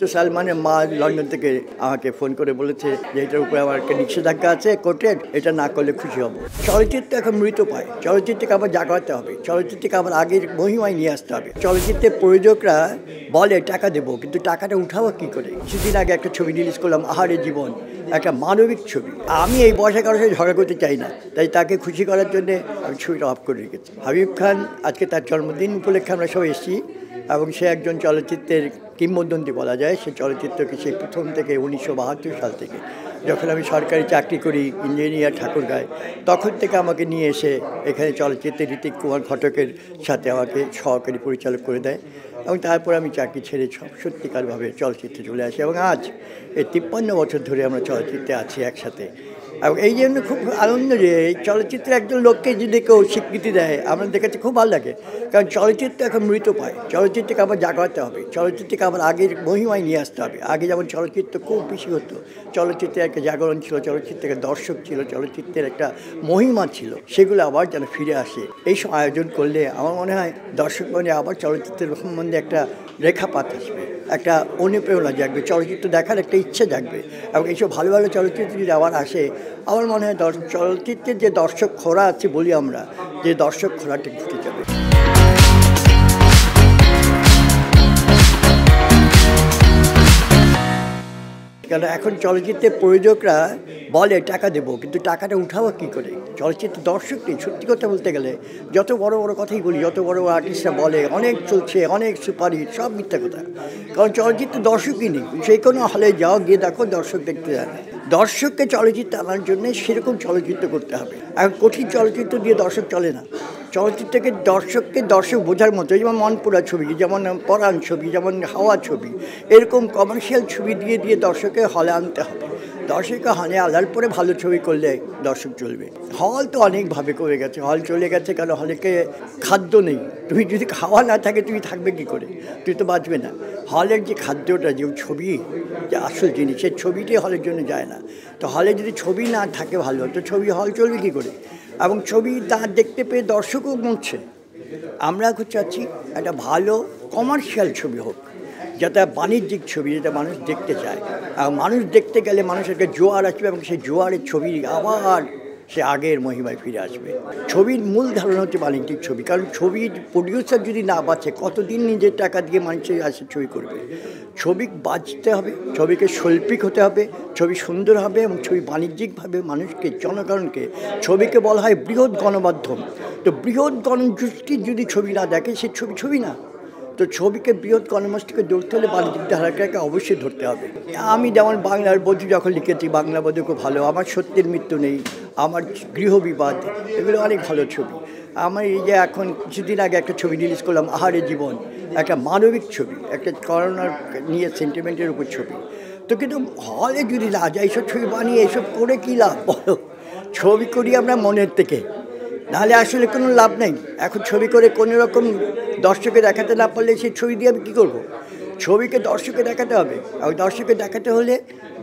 তো সালমানের মা লন্ডন থেকে আমাকে ফোন করে বলেছে যে এটার উপরে আমার একটা নিষেধাজ্ঞা আছে কোর্টের, এটা না করলে খুশি হব। চলচ্চিত্র এখন মৃত পায়, চলচ্চিত্রকে আবার জাগাতে হবে, চলচ্চিত্রকে আবার আগের মহিমায় নিয়ে আসতে হবে। চলচ্চিত্রের প্রযোজকরা বলে টাকা দেবো, কিন্তু টাকাটা উঠাবো কী করে? কিছুদিন আগে একটা ছবি রিলিজ করলাম, আহারে জীবন, একটা মানবিক ছবি। আমি এই বয়সে কারোর সাথে ঝগড়া করতে চাই না, তাই তাকে খুশি করার জন্য আমি ছবিটা অফ করে রেখেছি। হাবিব খান আজকে তার জন্মদিন উপলক্ষে আমরা সবাই এসেছি, এবং সে একজন চলচ্চিত্রের কিংবদন্তি বলা যায়। সে চলচ্চিত্রকে সে প্রথম থেকে 1972 সাল থেকে, যখন আমি সরকারি চাকরি করি ইঞ্জিনিয়ার ঠাকুরগাঁয়, তখন থেকে আমাকে নিয়ে এসে এখানে চলচ্চিত্রে ঋতিক কুমার ঘটকের সাথে আমাকে সহকারী পরিচালক করে দেয়, এবং তারপর আমি চাকরি ছেড়ে সত্যিকারভাবে চলচ্চিত্রে চলে আসি। এবং আজ এই 53 বছর ধরে আমরা চলচ্চিত্রে আছি একসাথে, এবং এই জন্য খুব আনন্দ যে এই চলচ্চিত্রে একজন লোককে যদি কেউ স্বীকৃতি দেয়, আমরা দেখেছি খুব ভালো লাগে। কারণ চলচ্চিত্র এখন মৃত পায়, চলচ্চিত্রকে আবার জাগাতে হবে, চলচ্চিত্রকে আবার আগের মহিমায় নিয়ে আসতে হবে। আগে যেমন চলচ্চিত্র খুব বেশি হতো, চলচ্চিত্রের একটা জাগরণ ছিল, চলচ্চিত্রের দর্শক ছিল, চলচ্চিত্রের একটা মহিমা ছিল, সেগুলো আবার যেন ফিরে আসে। এইসব আয়োজন করলে আমার মনে হয় দর্শক মনে আবার চলচ্চিত্রের সম্বন্ধে একটা রেখাপাত আসবে, একটা অনুপ্রেরণা জাগবে, চলচ্চিত্র দেখার একটা ইচ্ছে জাগবে। এবং এইসব ভালো ভালো চলচ্চিত্র যদি আবার আসে, আমার মনে হয় চলচ্চিত্রের যে দর্শক খোরা আছে বলি আমরা, যে দর্শক খোরাটা ঘুরে যাবে। কারণ এখন চলচ্চিত্রের প্রযোজকরা বলে টাকা দেবো, কিন্তু টাকাটা উঠাবো কী করে? চলচ্চিত্র দর্শক নেই। সত্যি কথা বলতে গেলে যত বড় বড় কথাই বলি, যত বড় বড় আর্টিস্টরা বলে অনেক চলছে, অনেক সুপারহিট, সব মিথ্যা কথা। কারণ চলচ্চিত্র দর্শকই নেই। সেই কোনো হলে যাও, গিয়ে দেখো, দর্শক দেখতে যায় না। দর্শককে চলচ্চিত্র আনার জন্য সেরকম চলচ্চিত্র করতে হবে। এখন কঠিন চলচ্চিত্র দিয়ে দর্শক চলে না। চলচ্চিত্রকে দর্শক বোঝার মতো, যেমন মনপুরা ছবি, যেমন পরাণ ছবি, যেমন হাওয়া ছবি, এরকম কমার্শিয়াল ছবি দিয়ে দিয়ে দর্শককে হলে আনতে হবে। দর্শককে হলে আনার পরে ভালো ছবি করলে দর্শক চলবে। হল তো অনেকভাবে করে গেছে, হল চলে গেছে কারণ হলেকে খাদ্য নেই। তুমি যদি খাওয়া না থাকে তুমি থাকবে কী করে? তুই তো বাঁচবে না। হলের যে খাদ্যটা, যে ছবি, যে আসল জিনিস, সেই ছবিটাই হলের জন্য যায় না। তো হলে যদি ছবি না থাকে ভালো, তো ছবি হল চলবে কী করে? এবং ছবি তা দেখতে পেয়ে দর্শকও মরছে। আমরা চাচ্ছি একটা ভালো কমার্শিয়াল ছবি হোক, যাতে বাণিজ্যিক ছবি, যেটা মানুষ দেখতে চায়। আর মানুষ দেখতে গেলে মানুষের একটা জোয়ার আসবে, এবং সেই জোয়ারের ছবি আবার সে আগের মহিমায় ফিরে আসবে। ছবির মূল ধারণা হচ্ছে বাণিজ্যিক ছবি। কারণ ছবির প্রডিউসার যদি না বাঁচে, কতদিন নিজের টাকা দিয়ে মানুষের আসে ছবি করবে? ছবি বাঁচতে হবে, ছবিকে শৈল্পিক হতে হবে, ছবি সুন্দর হবে, এবং ছবি বাণিজ্যিকভাবে মানুষকে, জনগণকে, ছবিকে বলা হয় বৃহৎ গণমাধ্যম। তো বৃহৎ গণগোষ্ঠী যদি ছবি না দেখে, সে ছবি না। তো ছবিকে বৃহৎ গণগোষ্ঠীকে ধরতে হলে বাণিজ্যিক ধারাকে অবশ্যই ধরতে হবে। আমি যেমন বাংলার বধূ যখন লিখেছি, বাংলা বধূ খুব ভালো, আমার সত্যের মৃত্যু নেই, আমার গৃহবিবাদ, এগুলো অনেক ভালো ছবি। আমার এই যে এখন কিছুদিন আগে একটা ছবি রিলিজ করলাম, আহারে জীবন, একটা মানবিক ছবি, একটা করোনার নিয়ে সেন্টিমেন্টের উপর ছবি। তো কিন্তু হলে যদি না যায়, এইসব ছবি বানিয়ে এইসব করে কী লাভ বলো? ছবি করি আমরা মনের থেকে, নাহলে আসলে কোনো লাভ নেই। এখন ছবি করে কোনো রকম দর্শকে দেখাতে না পারলে সেই ছবি দিয়ে আমি কী করবো? ছবিকে দর্শকে দেখাতে হবে, এবং দর্শকে দেখাতে হলে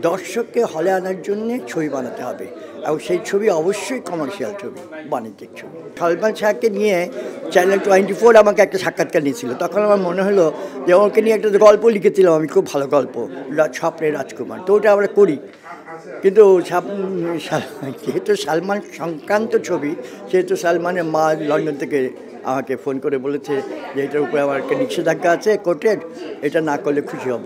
দর্শককে হলে আনার জন্যে ছবি বানাতে হবে, এবং সেই ছবি অবশ্যই কমার্শিয়াল ছবি, বাণিজ্যিক ছবি। সালমান শাহকে নিয়ে চ্যানেল 24 আমাকে একটা সাক্ষাৎকার নিয়েছিল। তখন আমার মনে হলো যে ওকে নিয়ে একটা গল্প লিখেছিলাম আমি, খুব ভালো গল্প, স্বপ্নের রাজকুমার। তো ওটা আমরা করি, কিন্তু যেহেতু সালমান সংক্রান্ত ছবি, সেহেতু সালমানের মা লন্ডন থেকে আমাকে ফোন করে বলেছে যে এটার উপরে আমার একটা নিষেধাজ্ঞা আছে কোর্টের, এটা না করলে খুশি হব।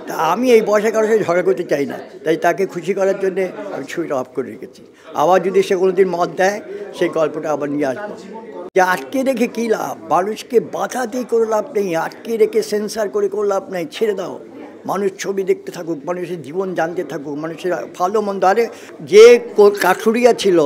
তা আমি এই বয়সে কারোর সাথে ঝগড়া করতে চাই না, তাই তাকে খুশি করার জন্যে আমি ছবিটা অফ করে রেখেছি। আবার যদি সে কোনোদিন মত দেয়, সেই গল্পটা আবার নিয়ে আসবো। যে আটকে রেখে কী লাভ? মানুষকে বাধা দিয়ে করে লাভ নেই, আটকে রেখে সেন্সার করে লাভ নেই। ছেড়ে দাও, মানুষ ছবি দেখতে থাকুক, মানুষের জীবন জানতে থাকুক, মানুষের ভালো মন্দ। আরে যে কাঠুরিয়া ছিল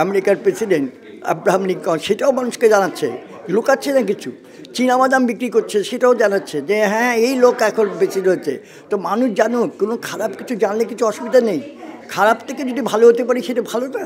আমেরিকার প্রেসিডেন্ট আব্রাহাম লিঙ্কন, সেটাও মানুষকে জানাচ্ছে, লুকাচ্ছে না কিছু। চীনাবাদাম বিক্রি করছে, সেটাও জানাচ্ছে যে হ্যাঁ এই লোক এখন বেশি রয়েছে। তো মানুষ জানুক, কোনো খারাপ কিছু জানলে কিছু অসুবিধা নেই। খারাপ থেকে যদি ভালো হতে পারি, সেটা ভালো না।